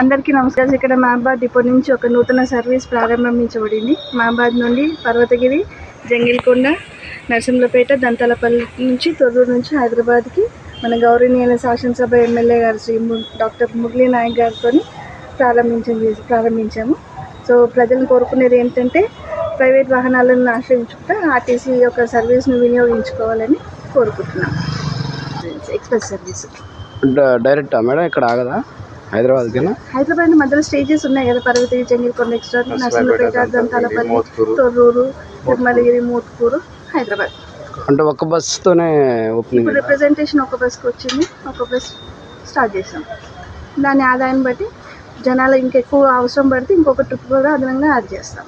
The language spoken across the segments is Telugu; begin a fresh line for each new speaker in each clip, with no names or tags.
అందరికీ నమస్కారం. ఇక్కడ మహబాద్ డిపో నుంచి ఒక నూతన సర్వీస్ ప్రారంభించబడింది. మహబాద్ నుండి పర్వతగిరి, జంగిల్కొండ, నరసింహపేట, దంతాలపల్లి నుంచి, తొర్రూరు నుంచి హైదరాబాద్కి మన గౌరవనీయుల శాసనసభ ఎమ్మెల్యే గారు శ్రీ డాక్టర్ మురళీ నాయక్ గారితో ప్రారంభించాము. సో ప్రజలను కోరుకునేది ఏంటంటే ప్రైవేట్ వాహనాలను ఆశ్రయించుకుంటా ఆర్టీసీ యొక్క సర్వీస్ను వినియోగించుకోవాలని కోరుకుంటున్నాం. ఎక్స్ప్రెస్ సర్వీస్
డైరెక్ట్ మేడం ఇక్కడ ఆగదా? హైదరాబాద్
మధ్యలో స్టేజెస్ ఉన్నాయి కదా, పర్వతగిరి, జంగిల్కొండ, ఎక్స్ట్రా, నరసింహపేట, దంతాలపల్లి, తొర్రూరు, తిరుమలగిరి, మోత్కూరు, హైదరాబాద్.
అంటే ఒక బస్సుతోనే ఓపెనింగ్.
రిప్రజెంటేషన్ ఒక బస్కి వచ్చింది, ఒక బస్ స్టార్ట్ చేసాం. దాని ఆదాయం బట్టి జనాలు ఇంకెక్కువ అవసరం పడితే ఇంకొక ట్రిప్ కూడా అదనంగా యాడ్ చేస్తాం.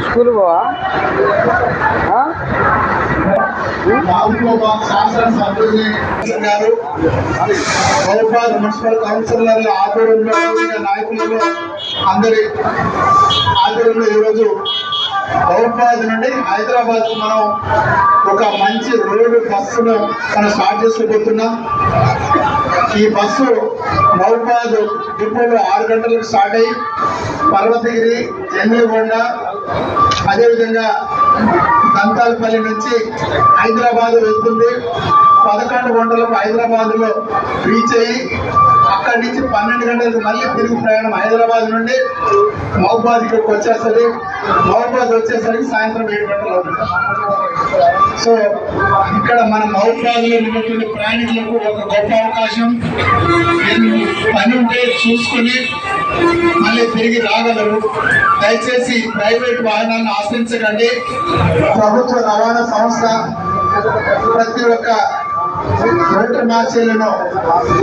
స్కూల్ పోవా?
మున్సిపల్ కౌన్సిలర్ల ఆధ్వర్యంలో, నాయకులలో అందరి ఆధ్వర్యంలో ఈరోజు మహబాద్ నుండి హైదరాబాద్ మనం ఒక మంచి రోడ్డు బస్సును మనం స్టార్ట్ చేసుకోబోతున్నాం. ఈ బస్సు మహబాద్ డిపోలో 6 గంటలకు స్టార్ట్ అయ్యి పర్వతగిరి, జంగిల్కొండ, అదేవిధంగా దంతాలపల్లి నుంచి హైదరాబాద్ వెళ్తుంది. 11 గంటలకు హైదరాబాద్లో రీచ్ అయ్యి అక్కడి నుంచి 12 గంటలకు మళ్ళీ తిరిగి ప్రయాణం హైదరాబాద్ నుండి మహబాద్కి వచ్చేస్తుంది. మహబాద్ వచ్చేసరికి సాయంత్రం 7 గంటలు అవుతుంది. సో ఇక్కడ మన మహబాద్లో ఉన్నటువంటి ప్రయాణికులకు ఒక గొప్ప అవకాశం. పని ఉంటే చూసుకుని మళ్ళీ తిరిగి రాగలరు. దయచేసి ప్రైవేట్ వాహనాలను ఆశ్రయించకండి. ప్రభుత్వ రవాణా సంస్థ ప్రతి ఒక్క రోడ్డు మార్చీలను,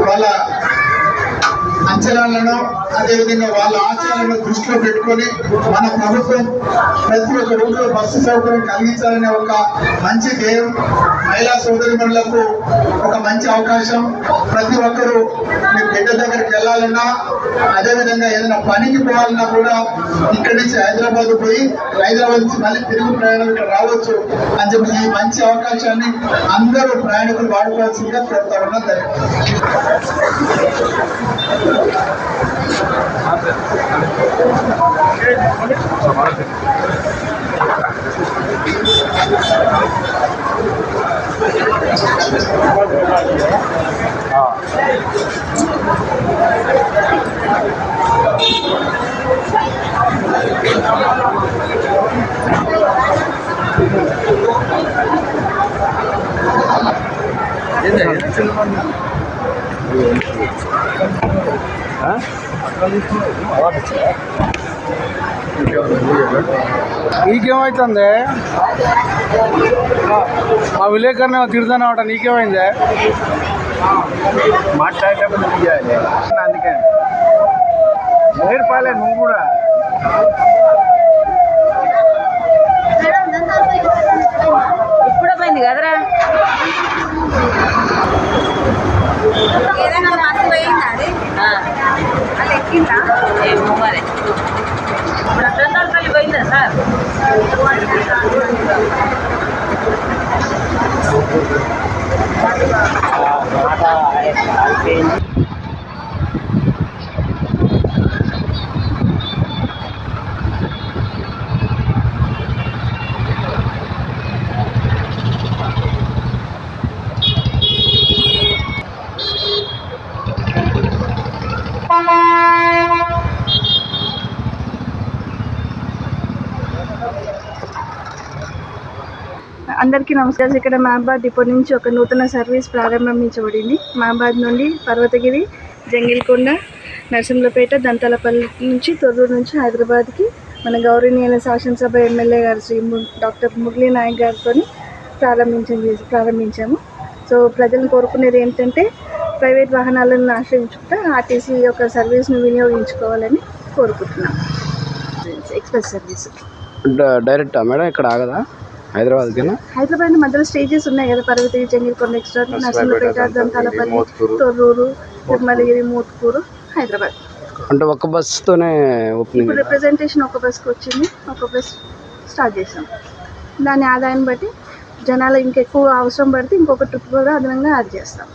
వాళ్ళ అంచనాలను, అదేవిధంగా వాళ్ళ ఆచరణను దృష్టిలో పెట్టుకొని మన ప్రభుత్వం ప్రతి ఒక్క రూట్లో బస్సు సౌకర్యం కలిగించాలనే ఒక మంచి ధ్యేయం. మహిళా సోదరిమణులకు ఒక మంచి అవకాశం. ప్రతి ఒక్కరూ మీ బిడ్డ దగ్గరికి వెళ్ళాలన్నా, అదేవిధంగా ఏదైనా పనికి పోవాలన్నా కూడా ఇక్కడి నుంచి హైదరాబాద్ పోయి హైదరాబాద్ నుంచి మళ్ళీ తిరుగు ప్రయాణం ఇక్కడ రావచ్చు అని చెప్పి ఈ మంచి అవకాశాన్ని అందరూ ప్రయాణికులు వాడుకోవాల్సిందిగా కోరుతా ఉన్నాం.
నీకేమైతుంది? మా విలేకరుని తిడుతున్నావట, నీకేమైందే? మాట్లాడేటప్పుడు తీయాలి, అందుకే నేర్పాలే నువ్వు కూడా.
ఇప్పుడే పోయింది కదరా, ఏదైనా బస్సు పోయిందా? అది ఎక్కిందా? ఏమో మరి. ఇప్పుడు అడ్డంతాలపల్లి పోయిందా సార్?
అందరికీ నమస్కారం. ఇక్కడ మహబాద్ డిపో నుంచి ఒక నూతన సర్వీస్ ప్రారంభించబడింది. మహబాద్ నుండి పర్వతగిరి, జంగిల్కొండ, నరసింహపేట, దంతాలపల్లి నుంచి తొర్రూరు నుంచి హైదరాబాద్కి మన గౌరవనీయ శాసనసభ ఎమ్మెల్యే గారు శ్రీ డాక్టర్ మురళీ నాయక్ గారితో ప్రారంభించాము. సో ప్రజలను కోరుకునేది ఏంటంటే ప్రైవేట్ వాహనాలను ఆశ్రయించుకుంటూ ఆర్టీసీ యొక్క సర్వీస్ను వినియోగించుకోవాలని కోరుకుంటున్నాం. ఎక్స్ప్రెస్ సర్వీస్
డైరెక్టా మేడం? ఇక్కడ ఆగదా? హైదరాబాద్
మధ్యలో స్టేజెస్ ఉన్నాయి కదా, పర్వతగిరి, జంగిల్కొండ ఎక్స్ట్రా, నరసింహపేట, దంతాలపల్లి, తొర్రూరు, తిరుమలగిరి, మోత్కూరు, హైదరాబాద్.
అంటే ఒక బస్సుతోనే
ఇప్పుడు రిప్రజెంటేషన్ ఒక బస్కి వచ్చింది, ఒక బస్ స్టార్ట్ చేసాం. దాని ఆదాయాన్ని బట్టి జనాలు ఇంకెక్కువ అవసరం పడితే ఇంకొక ట్రిప్ కూడా అదనంగా యాడ్ చేస్తాం.